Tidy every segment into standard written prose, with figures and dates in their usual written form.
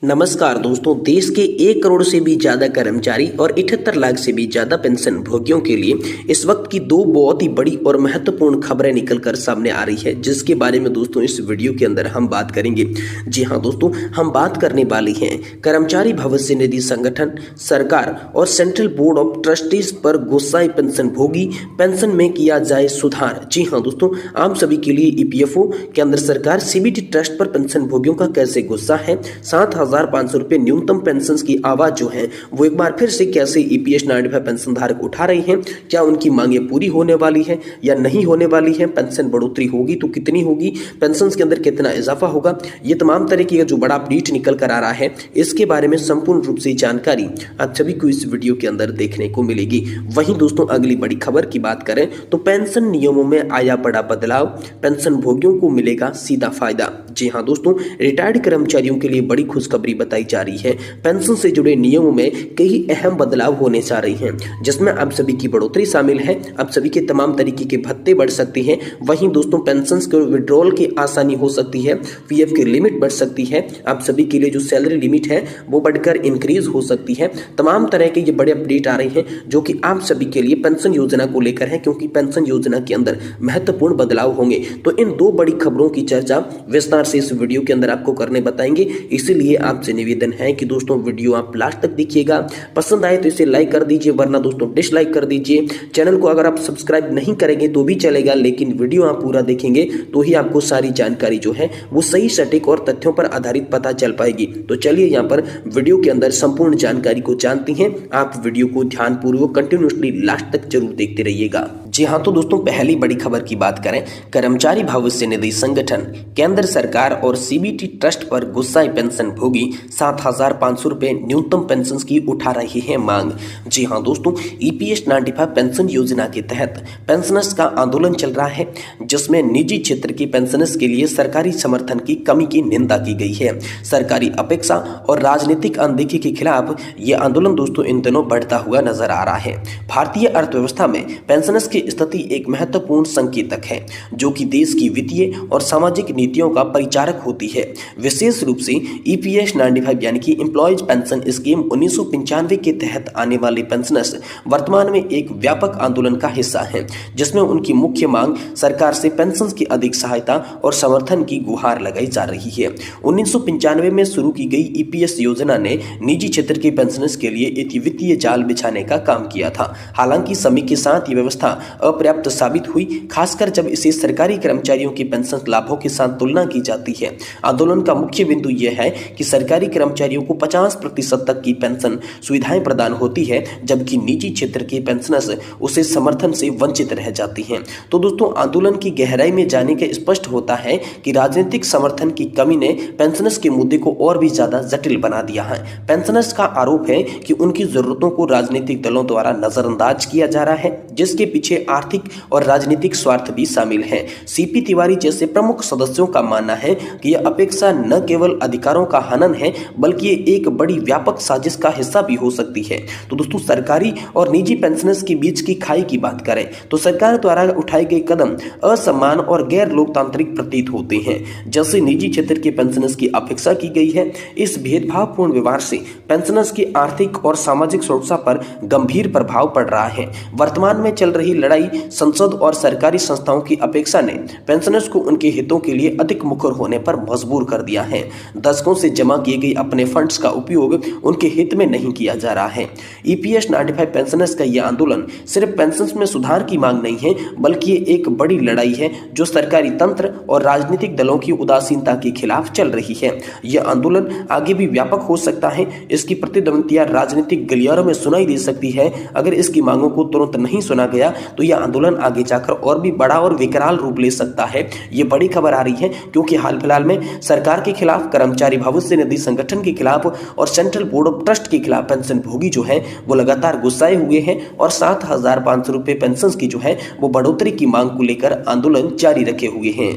नमस्कार दोस्तों, देश के 1 करोड़ से भी ज्यादा कर्मचारी और 78 लाख से भी ज्यादा पेंशन भोगियों के लिए इस वक्त की दो बहुत ही बड़ी और महत्वपूर्ण खबरें निकलकर सामने आ रही है, जिसके बारे में दोस्तों इस वीडियो के अंदर हम बात करेंगे। जी हां दोस्तों, हम बात करने वाले हैं कर्मचारी भविष्य निधि संगठन, सरकार और सेंट्रल बोर्ड ऑफ ट्रस्टीज पर गुस्साए पेंशन भोगी, पेंशन में किया जाए सुधार। जी हाँ दोस्तों, आप सभी के लिए ईपीएफओ केंद्र सरकार सीबीटी ट्रस्ट पर पेंशन भोगियों का कैसे गुस्सा है, 7,500 रुपए न्यूनतम पेंशन की आवाज जो है वो एक बार फिर से कैसे ईपीएस 95 पेंशन धारक उठा रही हैं, क्या उनकी मांगे पूरी होने वाली है या नहीं होने वाली है, पेंशन बढ़ोतरी होगी तो कितनी होगी, पेंशन के अंदर कितना इजाफा होगा, ये तमाम तरीके का जो बड़ा अपडेट निकल कर आ रहा है, इसके बारे में संपूर्ण रूप से जानकारी आप सभी को इस वीडियो के अंदर देखने को मिलेगी। वहीं दोस्तों अगली बड़ी खबर की बात करें तो पेंशन नियमों में आया बड़ा बदलाव, पेंशन भोगियों को मिलेगा सीधा फायदा। जी हाँ दोस्तों, रिटायर्ड कर्मचारियों के लिए बड़ी खुशखबरी बताई जा रही है। पेंशन से जुड़े नियमों में कई अहम बदलाव होने जा रही हैं, जिसमें आप सभी की बढ़ोतरी शामिल है। आप सभी के तमाम तरीके के भत्ते बढ़ सकते हैं। वहीं दोस्तों पेंशन के विड्रॉल की आसानी हो सकती है, पीएफ की लिमिट बढ़ सकती है, आप सभी के लिए जो सैलरी लिमिट है वो बढ़कर इंक्रीज हो सकती है। तमाम तरह के ये बड़े अपडेट आ रहे हैं जो कि आप सभी के लिए पेंशन योजना को लेकर है, क्योंकि पेंशन योजना के अंदर महत्वपूर्ण बदलाव होंगे। तो इन दो बड़ी खबरों की चर्चा विस्तार से इस वीडियो के अंदर आपको करने बताएंगे, इसीलिए आपसे निवेदन है कि दोस्तों वीडियो आप लास्ट तक देखिएगा। पसंद आए तो इसे लाइक कर दीजिए, वरना दोस्तों डिसलाइक कर दीजिए। चैनल को अगर आप सब्सक्राइब नहीं करेंगे तो भी चलेगा, लेकिन वीडियो आप पूरा देखेंगे तो ही आपको सारी जानकारी जो है वो सही, सटीक और तथ्यों पर आधारित पता चल पाएगी। तो चलिए यहाँ पर वीडियो के अंदर संपूर्ण जानकारी को जानते हैं। आप वीडियो को ध्यानपूर्वक कंटिन्यूअसली लास्ट तक जरूर देखते रहिएगा। जी हाँ तो दोस्तों पहली बड़ी खबर की बात करें, कर्मचारी भविष्य निधि संगठन, केंद्र सरकार और सीबीटी ट्रस्ट पर गुस्साए पेंशन भोगी, 7,500 रुपए न्यूनतम पेंशन की उठा रही है मांग। जी हाँ दोस्तों, ईपीएस 95 पेंशन योजना के तहत पेंशनर्स का आंदोलन चल रहा है, जिसमें निजी क्षेत्र की पेंशनर्स के लिए सरकारी समर्थन की कमी की निंदा की गई है। सरकारी अपेक्षा और राजनीतिक अनदेखी के खिलाफ ये आंदोलन दोस्तों इन दिनों बढ़ता हुआ नजर आ रहा है। भारतीय अर्थव्यवस्था में पेंशनर्स की स्थिति एक महत्वपूर्ण संकेतक है, जो कि देश की वित्तीय और सामाजिक नीतियों का परिचारक होती है। विशेष रूप से ईपीएस 95 यानी कि एम्प्लॉयज पेंशन स्कीम 1995 के तहत आने वाले पेंशनर्स वर्तमान में एक व्यापक आंदोलन का हिस्सा हैं, जिसमें उनकी मुख्य मांग सरकार से पेंशन की अधिक सहायता और समर्थन की गुहार लगाई जा रही है। 1995 में शुरू की गई ईपीएस योजना ने निजी क्षेत्र के पेंशनर्स के लिए एक वित्तीय जाल बिछाने का काम किया था। हालांकि समय के साथ ये व्यवस्था अपर्याप्त साबित हुई, खासकर जब इसे सरकारी कर्मचारियों की पेंशन लाभों के साथ तुलना की जाती है। आंदोलन का मुख्य बिंदु यह है कि सरकारी कर्मचारियों को 50% तक की पेंशन सुविधाएं प्रदान होती है, जबकि निजी क्षेत्र के पेंशनर्स उसे समर्थन से वंचित रह जाती हैं। तो दोस्तों आंदोलन की गहराई में जाने के स्पष्ट होता है कि राजनीतिक समर्थन की कमी ने पेंशनर्स के मुद्दे को और भी ज्यादा जटिल बना दिया है। पेंशनर्स का आरोप है कि उनकी जरूरतों को राजनीतिक दलों द्वारा नजरअंदाज किया जा रहा है, जिसके पीछे आर्थिक और राजनीतिक स्वार्थ भी शामिल है। सीपी तिवारी जैसे प्रमुख सदस्यों का मानना है कि यह अपेक्षा न केवल अधिकारों का हनन है, बल्कि ये एक बड़ी व्यापक साजिश का हिस्सा भी हो सकती है। तो दोस्तों सरकारी और निजी पेंशनर्स के बीच की खाई की बात करें तो सरकार द्वारा उठाए गए कदम असमान और गैर लोकतांत्रिक प्रतीत होते हैं। जैसे निजी क्षेत्र के पेंशनर्स की अपेक्षा की गई है, इस भेदभावपूर्ण व्यवहार से पेंशनर्स की आर्थिक और सामाजिक सुरक्षा पर गंभीर प्रभाव पड़ रहा है। वर्तमान में चल रही लड़ाई संसद और सरकारी संस्थाओं की अपेक्षा ने पेंशनर्स को उनके हितों के लिए अधिक मुखर होने पर मजबूर कर दिया है। दशकों से जमा किए गए अपने फंड्स का उपयोग उनके हित में नहीं किया जा रहा है। ईपीएस 95 पेंशनर्स का यह आंदोलन सिर्फ पेंशन्स में सुधार की मांग नहीं है, बल्कि ये एक बड़ी लड़ाई है जो सरकारी तंत्र और राजनीतिक दलों की उदासीनता के खिलाफ चल रही है। यह आंदोलन आगे भी व्यापक हो सकता है, इसकी प्रतिद्वंदियां राजनीतिक गलियारों में सुनाई दे सकती है। अगर इसकी मांगों को तुरंत नहीं सुना गया तो यह आंदोलन आगे जाकर और भी बड़ा और विकराल रूप ले सकता है। ये बड़ी खबर आ रही है क्योंकि हाल फिलहाल में सरकार के खिलाफ, कर्मचारी भविष्य निधि संगठन के खिलाफ और सेंट्रल बोर्ड ऑफ ट्रस्ट के खिलाफ पेंशन भोगी जो है वो लगातार गुस्साए हुए हैं और 7,500 रुपए पेंशन की जो है वो बढ़ोतरी की मांग को लेकर आंदोलन जारी रखे हुए हैं।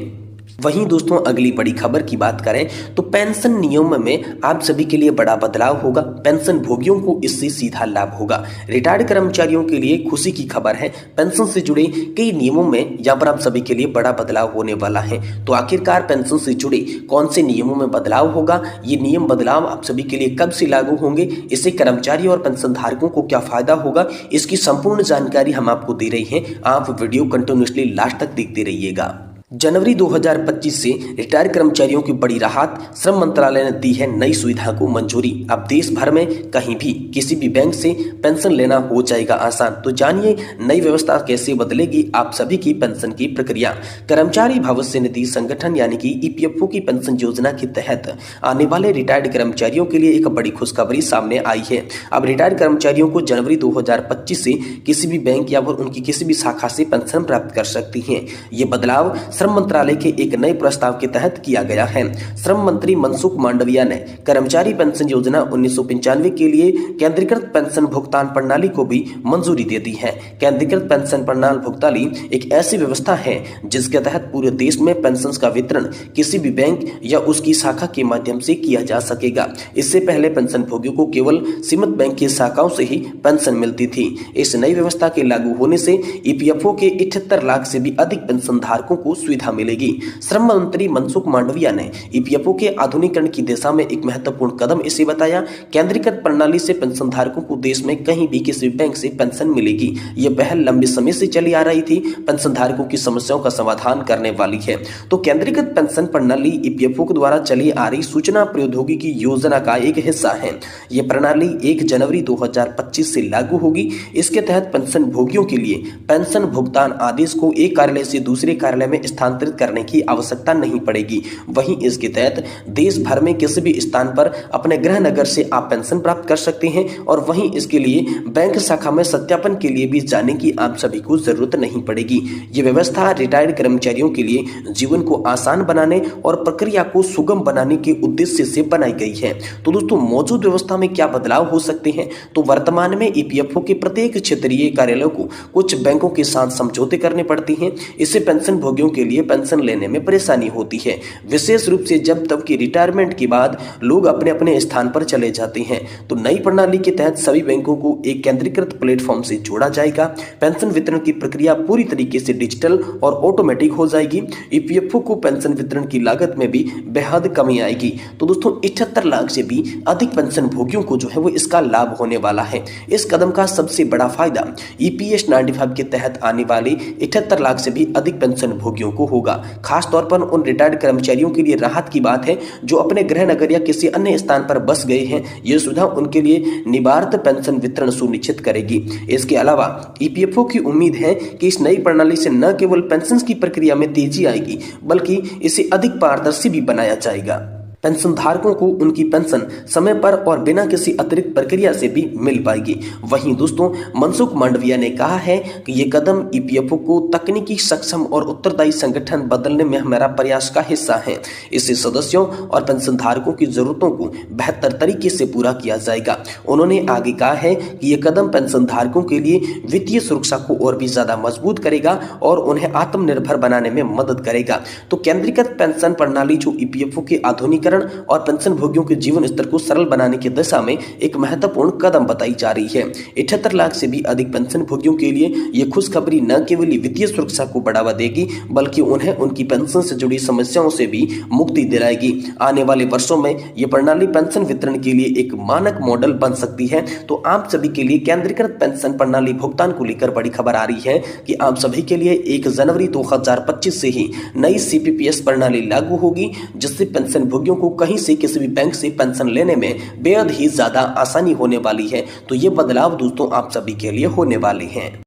वहीं दोस्तों अगली बड़ी खबर की बात करें तो पेंशन नियम में आप सभी के लिए बड़ा बदलाव होगा। पेंशन भोगियों को इससे सीधा लाभ होगा। रिटायर्ड कर्मचारियों के लिए खुशी की खबर है। पेंशन से जुड़े कई नियमों में यहाँ पर आप सभी के लिए बड़ा बदलाव होने वाला है। तो आखिरकार पेंशन से जुड़े कौन से नियमों में बदलाव होगा, ये नियम बदलाव आप सभी के लिए कब से लागू होंगे, इससे कर्मचारी और पेंशन धारकों को क्या फायदा होगा, इसकी संपूर्ण जानकारी हम आपको दे रहे हैं। आप वीडियो कंटिन्यूअसली लास्ट तक देखते रहिएगा। जनवरी 2025 से रिटायर्ड कर्मचारियों की बड़ी राहत। श्रम मंत्रालय ने दी है नई सुविधा को मंजूरी। अब देश भर में कहीं भी किसी भी बैंक से पेंशन लेना हो जाएगा आसान। तो जानिए नई व्यवस्था कैसे बदलेगी आप सभी की पेंशन की प्रक्रिया। कर्मचारी भविष्य निधि संगठन यानी कि ईपीएफओ की पेंशन योजना के तहत आने वाले रिटायर्ड कर्मचारियों के लिए एक बड़ी खुशखबरी सामने आई है। अब रिटायर्ड कर्मचारियों को जनवरी 2025 से किसी भी बैंक या फिर उनकी किसी भी शाखा से पेंशन प्राप्त कर सकती हैं। ये बदलाव श्रम मंत्रालय के एक नए प्रस्ताव के तहत किया गया है। श्रम मंत्री मनसुख मांडविया ने कर्मचारी पेंशन योजना 1995 के लिए केंद्रीकृत पेंशन भुगतान प्रणाली को भी मंजूरी दे दी है। केंद्रीकृत पेंशन प्रणाली भुगतानी एक ऐसी व्यवस्था है जिसके तहत पूरे देश में पेंशन का वितरण किसी भी बैंक या उसकी शाखा के माध्यम से किया जा सकेगा। इससे पहले पेंशन भोगियों को केवल सीमित बैंक की शाखाओं से ही पेंशन मिलती थी। इस नई व्यवस्था के लागू होने से ईपीएफओ के 78 लाख से भी अधिक पेंशन धारकों को सुविधा मिलेगी। श्रम मंत्री मनसुख मांडविया ने ईपीएफओ के आधुनिकीकरण की दिशा में एक महत्वपूर्ण कदम इसे बताया। केंद्रीकृत प्रणाली से पेंशन धारकों को देश में कहीं भी किसी बैंक से पेंशन मिलेगी। यह पहल लंबे समय से चली आ रही थी, पेंशन धारकों की समस्याओं का समाधान करने वाली है। तो केंद्रीकृत पेंशन प्रणाली ईपीएफओ के द्वारा चली आ रही सूचना प्रौद्योगिकी योजना का एक हिस्सा है। यह प्रणाली 1 जनवरी 2025 से लागू होगी। इसके तहत पेंशन भोगियों के लिए पेंशन भुगतान आदेश को एक कार्यालय से दूसरे कार्यालय में स्थानांतरित करने की आवश्यकता नहीं पड़ेगी। वहीं इसके तहत देश भर में किसी भी स्थान पर अपने गृह नगर से आप पेंशन प्राप्त कर सकते हैं और वहीं इसके लिए बैंक शाखा में सत्यापन के लिए भी जाने की आप सभी को जरूरत नहीं पड़ेगी। ये व्यवस्था रिटायर्ड कर्मचारियों के लिए जीवन को आसान बनाने और प्रक्रिया को सुगम बनाने के उद्देश्य से बनाई गई है। तो दोस्तों मौजूद व्यवस्था में क्या बदलाव हो सकते हैं, तो वर्तमान में ईपीएफओ के प्रत्येक क्षेत्रीय कार्यालयों को कुछ बैंकों के साथ समझौते करने पड़ते हैं। इससे पेंशन भोगियों के लिए पेंशन लेने में परेशानी होती है, विशेष रूप से जब तक कि रिटायरमेंट के बाद लोग अपने अपने स्थान पर चले जाते हैं। तो नई प्रणाली के तहत सभी बैंकों को एक केंद्रीकृत प्लेटफॉर्म से जोड़ा जाएगा। पेंशन वितरण की प्रक्रिया पूरी तरीके से डिजिटल और ऑटोमेटिक हो जाएगी। ईपीएफओ को पेंशन वितरण की लागत में भी बेहद कमी आएगी। तो दोस्तों 78 लाख से भी अधिक पेंशन भोगियों को जो है वो इसका लाभ होने वाला है। इस कदम का सबसे बड़ा फायदा ईपीएस 95 के तहत आने वाले 78 लाख से भी अधिक पेंशन भोगियों को होगा। खास तौर पर उन रिटायर्ड कर्मचारियों के लिए राहत की बात है जो अपने गृह नगर या किसी अन्य स्थान पर बस गए हैं। यह सुविधा उनके लिए निवार्त पेंशन वितरण सुनिश्चित करेगी। इसके अलावा ईपीएफओ की उम्मीद है कि इस नई प्रणाली से न केवल पेंशन की प्रक्रिया में तेजी आएगी बल्कि इसे अधिक पारदर्शी भी बनाया जाएगा। पेंशन धारकों को उनकी पेंशन समय पर और बिना किसी अतिरिक्त प्रक्रिया से भी मिल पाएगी। वहीं दोस्तों मनसुख मांडविया ने कहा है कि ये कदम ईपीएफओ को तकनीकी सक्षम और उत्तरदायी संगठन बदलने में हमारा प्रयास का हिस्सा है। इससे सदस्यों और पेंशन धारकों की जरूरतों को बेहतर तरीके से पूरा किया जाएगा। उन्होंने आगे कहा है कि ये कदम पेंशन धारकों के लिए वित्तीय सुरक्षा को और भी ज्यादा मजबूत करेगा और उन्हें आत्मनिर्भर बनाने में मदद करेगा। तो केंद्रीकृत पेंशन प्रणाली जो ईपीएफओ के आधुनिक और पेंशन भोगियों के जीवन स्तर को सरल बनाने की दिशा में एक महत्वपूर्ण कदम बताई जा रही है। 78 लाख से भी अधिक पेंशन भोगियों के लिए यह खुशखबरी न केवल वित्तीय सुरक्षा को बढ़ावा देगी बल्कि उन्हें उनकी पेंशन से जुड़ी समस्याओं से भी मुक्ति दिलाएगी। आने वाले वर्षों में यह प्रणाली पेंशन वितरण के लिए एक मानक मॉडल बन सकती है। तो आप सभी के लिए केंद्रीकृत पेंशन प्रणाली भुगतान को लेकर बड़ी खबर आ रही है कि आप सभी के लिए 1 जनवरी 2025 से ही नई सीपीपीएस प्रणाली लागू होगी, जिससे पेंशन भोगियों को कहीं से किसी भी बैंक से पेंशन लेने में बेहद ही ज्यादा आसानी होने वाली है। तो ये बदलाव दोस्तों आप सभी के लिए होने वाले हैं।